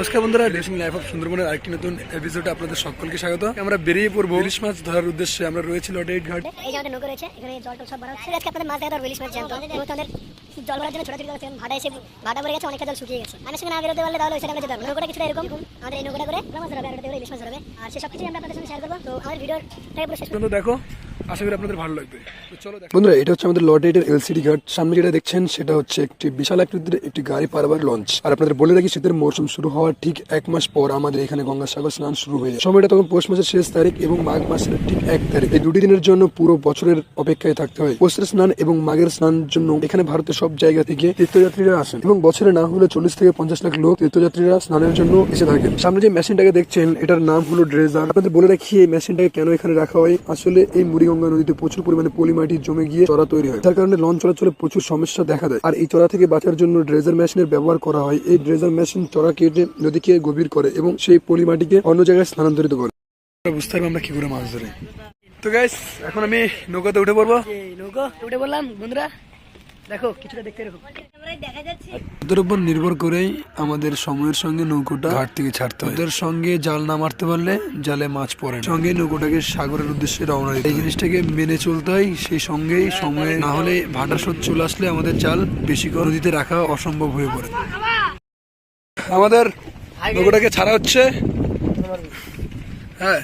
নমস্কার বন্ধুরা, dressing life of সুন্দরবনের আরেকটি নতুন এপিসোডে আপনাদের সকলকে স্বাগত। আমরা বেরিয়ে পড়বো ইলিশ মাছ ধরার উদ্দেশ্যে। আমরা রয়েছি লটেট ঘাট। এই যে আমাদের নৌকা রয়েছে, এখানে জল টল সব ভরা হচ্ছে। আজকে আপনাদের মাছ দেখাতে পারবো ইলিশ মাছ জ্যান্ত। আমাদের জল ভরার জন্য ছোটাছুটি করছেন, ভাটা এসে ভাটা ভরে গেছে, অনেকটা জল শুকিয়ে গেছে। আমি সঙ্গে না বেরোতে পারলে তাহলে ওই সাইডে আমরা যেতে পারবো। নৌকাটা কিছুটা এরকম, আমাদের এই নৌকাটা করে মাছ ধরাবে, আর ওটা ইলিশ মাছ ধরাবে, আর সে সবকিছু আমরা আপনাদের সঙ্গে শেয়ার করবো। তো আমাদের ভিডিওর থেকে পুরো শেষ পর্যন্ত দেখো, আশা করি আপনাদের ভালো লাগবে। তো চলো বন্ধুরা, এটা হচ্ছে আমাদের লটেটের এলসিডি ঘাট। সামনে যেটা দেখছেন সেটা হচ্ছে একটি বিশাল আকৃতির একটি গাড়ি পারাবার লঞ্চ। আর আপনাদের বলে রাখি, শীতের মৌসুম শুরু হওয়ার ঠিক 1 মাস পর আমাদের এখানে গঙ্গাসাগর স্নান শুরু হয়ে যায়। সময়টা তখন পৌষ মাসের শেষ তারিখ এবং মাঘ মাসের ঠিক 1 তারিখ। এই দুটি দিনের জন্য পুরো বছরের অপেক্ষায় থাকতে হয়। পৌষের স্নান এবং মাঘের স্নানের জন্য এখানে ভারতের সব জায়গা থেকে তীর্থযাত্রীরা আসেন এবং বছরে না হলে 40 থেকে 50 লাখ লোক তীর্থযাত্রীরা স্নানের জন্য এসে থাকেন। সামনে যে মেশিনটাকে দেখছেন এটার নাম হলো ড্রেজার। আপনাদের বলে রাখি, এই মেশিনটাকে কেন এখানে রাখা হয়। আসলে এই মুড়িগঙ্গা নদীতে প্রচুর পরিমাণে পলি মাটি জমে গিয়ে চড়া তৈরি হয়, যার কারণে লঞ্চ চলাচলে প্রচুর সমস্যা দেখা দেয়। আর এই চড়া থেকে বাঁচার জন্য ড্রেজার মেশিনের ব্যবহার করা হয়। এই ড্রেজার মেশিন চড়া কেটে নদীকে গভীর করে এবং সেই পলি মাটিকে অন্য জায়গায় স্থানান্তরিত করে। বুঝতে পারবো আমরা কি করে মাছ ধরে। তো গাইস, এখন আমি নৌকাতে উঠে পড়বো। নৌকা উঠে বললাম বন্ধুরা, দেখো কিছুটা দেখতে এরকম দেখা যাচ্ছে। ওদের উপর নির্ভর করেই আমাদের সময়ের সঙ্গে নৌকোটা ঘাট থেকে ছাড়তে হয়। ওদের সঙ্গে জাল না মারতে পারলে জালে মাছ পড়ে না। সঙ্গে নৌকোটাকে সাগরের উদ্দেশ্যে রওনা দিতে, এই জিনিসটাকে মেনে চলতে হয়। সেই সঙ্গেই সময়ে না হলে ভাটার স্রোত চলে আসলে আমাদের জাল বেশি করে নদীতে রাখা অসম্ভব হয়ে পড়ে। আমাদের নৌকোটাকে ছাড়া হচ্ছে। হ্যাঁ,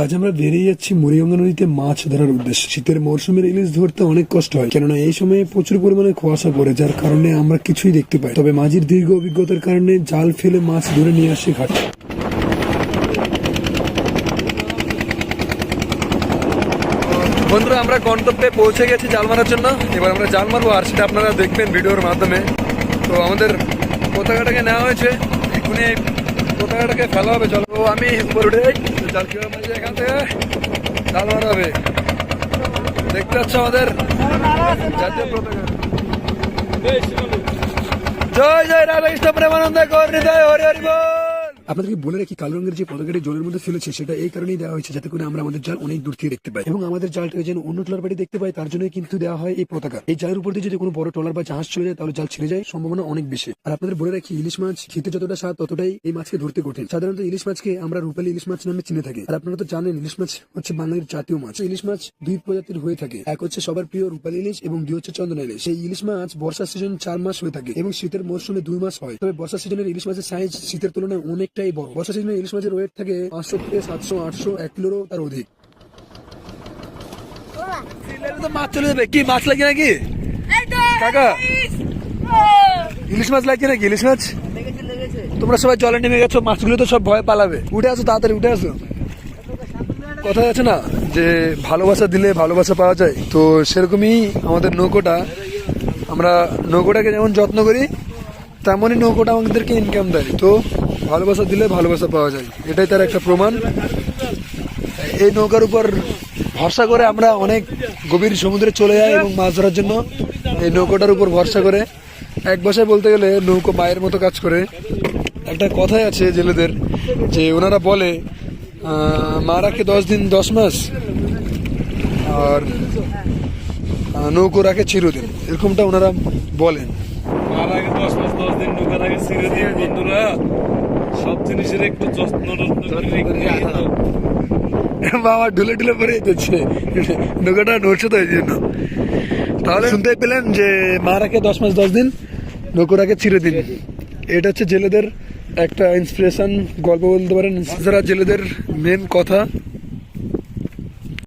আজ আমরা বেরিয়ে যাচ্ছি মুড়িগঙ্গা নদীতে মাছ ধরার উদ্দেশ্যে। শীতের মরশুমের ইলিশ ধরতে অনেক কষ্ট হয়, কেননা এই সময়ে প্রচুর পরিমাণে কুয়াশা পড়ে, যার কারণে আমরা কিছুই দেখতে পাই। তবে মাঝির দীর্ঘ অভিজ্ঞতার কারণে জাল ফেলে মাছ ধরে নিয়ে আসে ঘাটে। বন্ধুরা, আমরা গন্তব্যে পৌঁছে গেছি জাল মারার জন্য। এবার আমরা জাল মারবো, আর সেটা আপনারা দেখবেন ভিডিওর মাধ্যমে। তো আমাদের পতাকাটাকে নেওয়া হয়েছে, এখনই পতাকাটাকে ফেলা হবে। চলো, আমি উপর উঠে জাল কিভাবে মারছি, এখান থেকে জাল মারা হবে। দেখতে পাচ্ছ আমাদের জাতীয় পতাকা। জয় জয় রাধাকৃষ্ণ প্রেমানন্দ গৌর হৃদয় হরি হরি বল। আপনাদেরকে বলে রাখি, কালো রঙের যে পতাকাটি জলের মধ্যে ফেলেছে সেটা এই কারণেই দেওয়া হয়েছে, যাতে করে আমরা আমাদের জাল অনেক দূর থেকে দেখতে পাই এবং আমাদের জালটাকে যেন অন্য ট্রলার বাড়ি দেখতে পাই, তার জন্যই কিন্তু দেওয়া হয় এই পতাকা। এই জালের উপর দিয়ে যদি কোনো বড় ট্রলার বা জাহাজ চলে যায় তাহলে জাল ছিঁড়ে যায় সম্ভাবনা অনেক বেশি। আর আপনাদের বলে রাখি, ইলিশ মাছ খেতে যতটা স্বাদ ততটাই এই মাছকে ধরতে কঠিন। সাধারণত ইলিশ মাছকে আমরা রূপালী ইলিশ মাছ নামে চিনে থাকি। আর আপনারা তো জানেন, ইলিশ মাছ হচ্ছে বাংলাদেশের জাতীয় মাছ। ইলিশ মাছ 2 প্রজাতির হয়ে থাকে, এক হচ্ছে সবার প্রিয় রূপালী ইলিশ এবং 2 হচ্ছে চন্দনা ইলিশ। এই ইলিশ মাছ বর্ষার সিজন 4 মাস হয়ে থাকে এবং শীতের মরশুমে 2 মাস হয়। তবে বর্ষা সিজনের ইলিশ মাছের সাইজ শীতের তুলনায় অনেকটাই বড়। বর্ষা সিজনে ইলিশ মাছের ওয়েট থাকে 500 থেকে 700, 800, 1 কিলোরও তার অধিক। মাছ চলে যাবে কি? মাছ লাগে নাকি কাকা? ইলিশ মাছ লাগছে নাকি? ইলিশ মাছ তোমরা সবাই জলে নেমে গেছো, মাছগুলো তো সব ভয় পালাবে। উঠে আসো, তাড়াতাড়ি উঠে আসো। কথা আছে না যে ভালোবাসা দিলে ভালোবাসা পাওয়া যায়, তো সেরকমই আমাদের নৌকোটা। আমরা নৌকোটাকে যেমন যত্ন করি, তেমনই নৌকোটা আমাদেরকে ইনকাম দেয়। তো ভালোবাসা দিলে ভালোবাসা পাওয়া যায়, এটাই তার একটা প্রমাণ। এই নৌকার উপর ভরসা করে আমরা অনেক গভীর সমুদ্রে চলে যাই এবং মাছ ধরার জন্য। এই নৌকাটার উপর ভরসা করে, এক ভাষায় বলতে গেলে নৌকো মায়ের মতো কাজ করে। একটা কথাই আছে জেলেদের, যে ওনারা বলে মা রাখে 10 দিন 10 মাস, আর নৌকো রাখে চিরদিন, এরকমটা ওনারা বলেন। মার আগে 10 মাস 10 দিন নৌকার আগে ছিঁড়ে দিয়ে বন্ধুরা সব জিনিসের একটু যত্ন বাবা ঢুলে ঢুলে পরে যাচ্ছে, নৌকাটা নড়ছে তো এই জন্য। তাহলে শুনতে পেলেন যে মা রাখে 10 মাস 10 দিন, নৌকো রাখে চিরদিন। এটা হচ্ছে জেলেদের একটা ইন্সপিরেশন গল্প বলতে পারেন, যারা জেলেদের মেন কথা।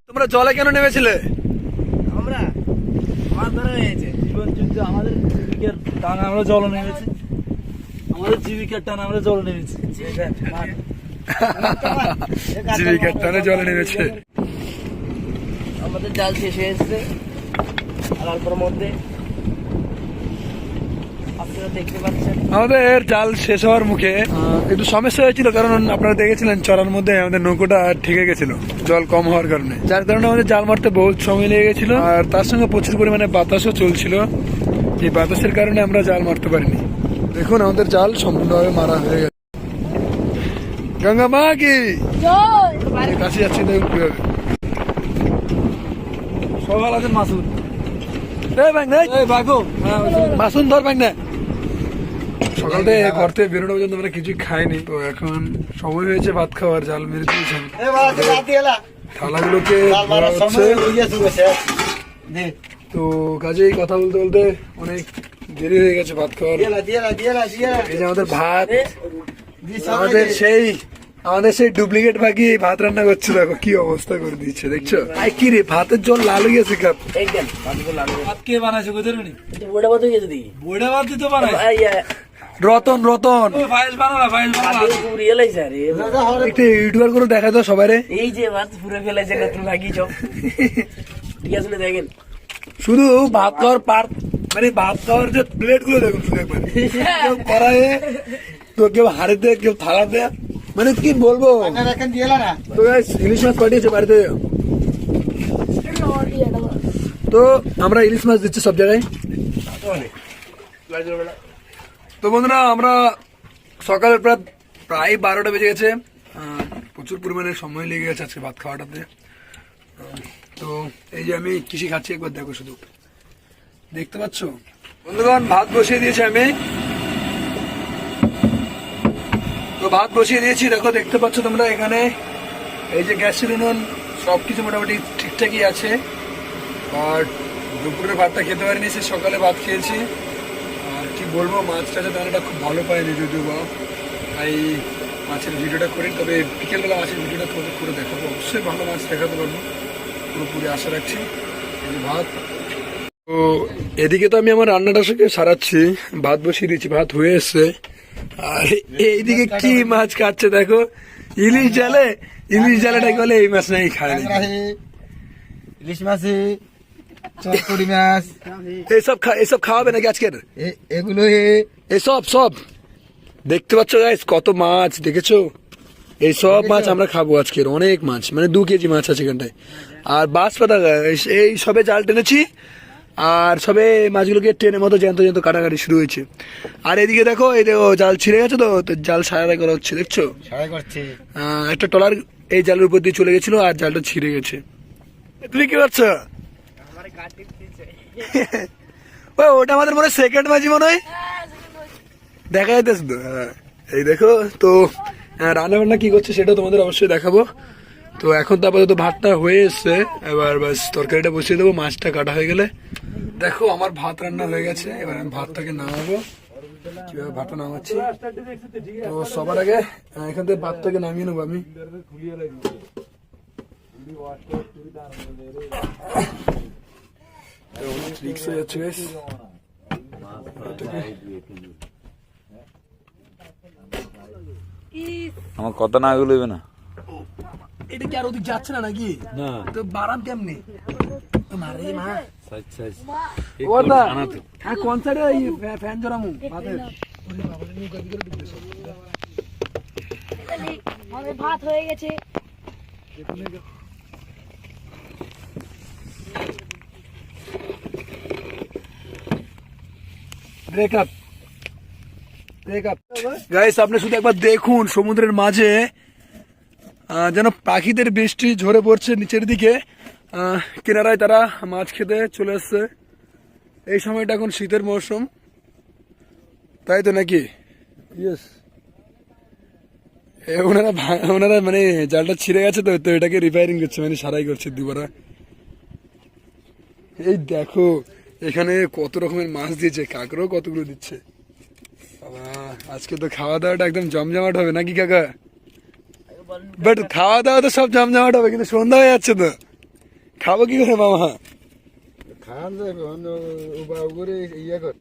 তোমরা জলে কেন নেমেছিলে? আমরা মাছ ধরা হয়েছে জীবন যুদ্ধ, আমাদের জীবিকার টানে আমরা জল নেমেছি। আমাদের জীবিকার টানে আমরা জল নেমেছি। জীবিকার টানে জলে নেমেছে। আমাদের জাল শেষ হয়ে এসেছে, আর অল্পের মধ্যে আপনারা দেখতে পাচ্ছেন আমাদের জাল শেষ হওয়ার মুখে একটু সমস্যা হয়েছিল, কারণ আপনারা দেখেছিলেন চড়ার মধ্যে আমাদের নৌকোটা ঠেকে গেছিল জল কম হওয়ার কারণে, যার কারণে আমাদের জাল মারতে বহুত সময় লেগে গেছিল। আর তার সঙ্গে প্রচুর পরিমাণে বাতাসও চলছিল, এই বাতাসের কারণে আমরা জাল মারতে পারিনি। দেখুন, আমাদের জাল সম্পূর্ণভাবে মারা হয়ে গেছে। গঙ্গা মা কি কাছে যাচ্ছি, দেখুন কিভাবে সবাই ভালো আছেন? মাসুদ এই ভাই নাই এই ভাগো। মাসুন ধর ভাই না। সকাল থেকে ঘর থেকে বেরোনো পর্যন্ত আমরা কিছুই খাইনি, তো এখন সময় হয়েছে ভাত খাওয়ার। জাল মেরে দিয়েছেন, থালাগুলোকে ধরা হচ্ছে। তো কাজেই কথা বলতে বলতে অনেক দেরি হয়ে গেছে ভাত খাওয়ার। এই যে আমাদের ভাত, আমাদের সেই ডুপ্লিকেট ভাগি ভাত রান্না করছে। দেখো কি অবস্থা করে দিচ্ছে, দেখছো? আই কি রে, ভাতের জল লাল হয়ে গেছে কাপ। ভাত কে বানাইছে কোথায় নি? বড় বাদ হয়ে গেছে দেখি বইটা বাদ দিতে বানাই। রতন ফাইল বানালা, ফাইল বানালা। রিয়েলাইজ আরে একটু ইউটিউবার করে দেখা দাও সবাই রে। এই যে ভাত পুরো ফেলাইছে নতুন ভাগি চপ ঠিক আছে না দেখেন শুধু ভাত খাওয়ার মানে ভাত খাওয়ার যে প্লেট গুলো দেখুন শুধু একবার। কেউ কড়াইয়ে, তো কেউ হাড়িতে, কেউ থালাতে, মানে কি বলবো। তো guys, ইলিশ মাছ পাঠিয়েছে বাড়িতে। তো আমরা ইলিশ মাছ দিচ্ছি সব জায়গায়। তো বন্ধুরা, আমরা সকালে প্রায় 12টা বেজে গেছে। প্রচুর পরিমাণে সময় লেগে গেছে আজকে ভাত খাওয়াটাতে। তো এই যে আমি কৃষি খাচ্ছি, একবার দেখো শুধু, দেখতে পাচ্ছ বন্ধুগণ? ভাত বসিয়ে দিয়েছি আমি। তো ভাত বসিয়ে দিয়েছি, দেখো দেখতে পাচ্ছ তোমরা এখানে। এই যে গ্যাস সিলিন্ডার সবকিছু মোটামুটি ঠিকঠাকই আছে। আর দুপুরের ভাতটা খেতে পারিনি, সে সকালে ভাত খেয়েছি। আর কি বলবো, মাছটা যে দানাটা খুব ভালো পাইনি যদিও বা, তাই মাছের ভিডিওটা করি। তবে বিকেলবেলা মাছের ভিডিওটা তোমাদের করে দেখাবো, অবশ্যই ভালো মাছ দেখাতে পারবো, পুরোপুরি আশা রাখছি। এই যে ভাত, তো এদিকে তো আমি আমার রান্নাটা সারাচ্ছি, ভাত বসিয়ে দিয়েছি, ভাত হয়ে এসছে। আর এইদিকে কি মাছ কাটছে দেখো, ইলিশ জালে। ইলিশ জালেটা বলে এই মাছ নাই খায়, ইলিশ মাছ, চটপটি মাছ, এসব খাওয়াবে নাকি আজকের? এগুলো সব দেখতে পাচ্ছ গাইস, কত মাছ দেখেছো? এই সব মাছ আমরা খাবো আজকের, অনেক মাছ, মানে 2 কেজি মাছ আছে এখানটায়। আর বাঁশ পাতা এই সবে জাল টেনেছি, আর সবে মাছগুলোকে ট্রেনের মতো জ্যান্ত জ্যান্ত কাটাকাটি শুরু হয়েছে। আর এদিকে দেখো, এই দেখো জাল ছিঁড়ে গেছে, তো জাল সারাই করা হচ্ছে, দেখছো? করছে। একটা ট্রলার এই জালের উপর দিয়ে চলে গেছিল, আর জালটা ছিঁড়ে গেছে। তুমি কি করছো? ওটা আমাদের মনে হয় সেকেন্ড মাঝি মনে হয়, দেখা যাইতেছে তো। এই দেখো, তো রান্না বান্না কি করছে সেটা তোমাদের অবশ্যই দেখাবো। তো এখন তো আপাতত ভাতটা হয়ে এসছে, এবার বাস তরকারিটা বসিয়ে দেবো, মাছটা কাটা হয়ে গেলে। দেখো আমার ভাত রান্না হয়ে গেছে, এবার আমি ভাতটাকে নামাবো। কিভাবে ভাতটা নামাচ্ছি, তো সবার আগে এখান থেকে ভাতটাকে নামিয়ে নেবো আমি। রিক্স হয়ে যাচ্ছে guys। আমার কথা না এগুলো না, এটা কি আর ওদিক যাচ্ছে না নাকি? না তো বারাম কেমনি মারে মা সাইজ সাইজ ওটা হ্যাঁ, কোন সাইডে এই ফ্যান জরামু ভাতের আমাদের ভাত হয়ে গেছে। ব্রেকআপ গাইস, আপনি শুধু একবার দেখুন সমুদ্রের মাঝে যেন পাখিদের বৃষ্টি ঝরে পড়ছে নিচের দিকে। কিনারায় তারা মাছ খেতে চলে আসছে। এই সময়টা এখন শীতের মৌসুম, তাই তো নাকি? ইয়েস। ওনারা মানে জালটা ছিঁড়ে গেছে, তো এটাকে রিপেয়ারিং করছে, মানে সারাই করছে দুবারা। এই দেখো এখানে কত রকমের মাছ দিয়েছে, কাঁকড়াও কতগুলো দিচ্ছে। বাবা, আজকে তো খাওয়া দাওয়াটা একদম জমজমাট হবে নাকি কাকা? বাট খাওয়া দাওয়া তো সব জমজমাট হবে, কিন্তু সন্ধ্যা হয়ে যাচ্ছে তো, খাবো কি করে মামা? খান যাবে ইয়ে কর।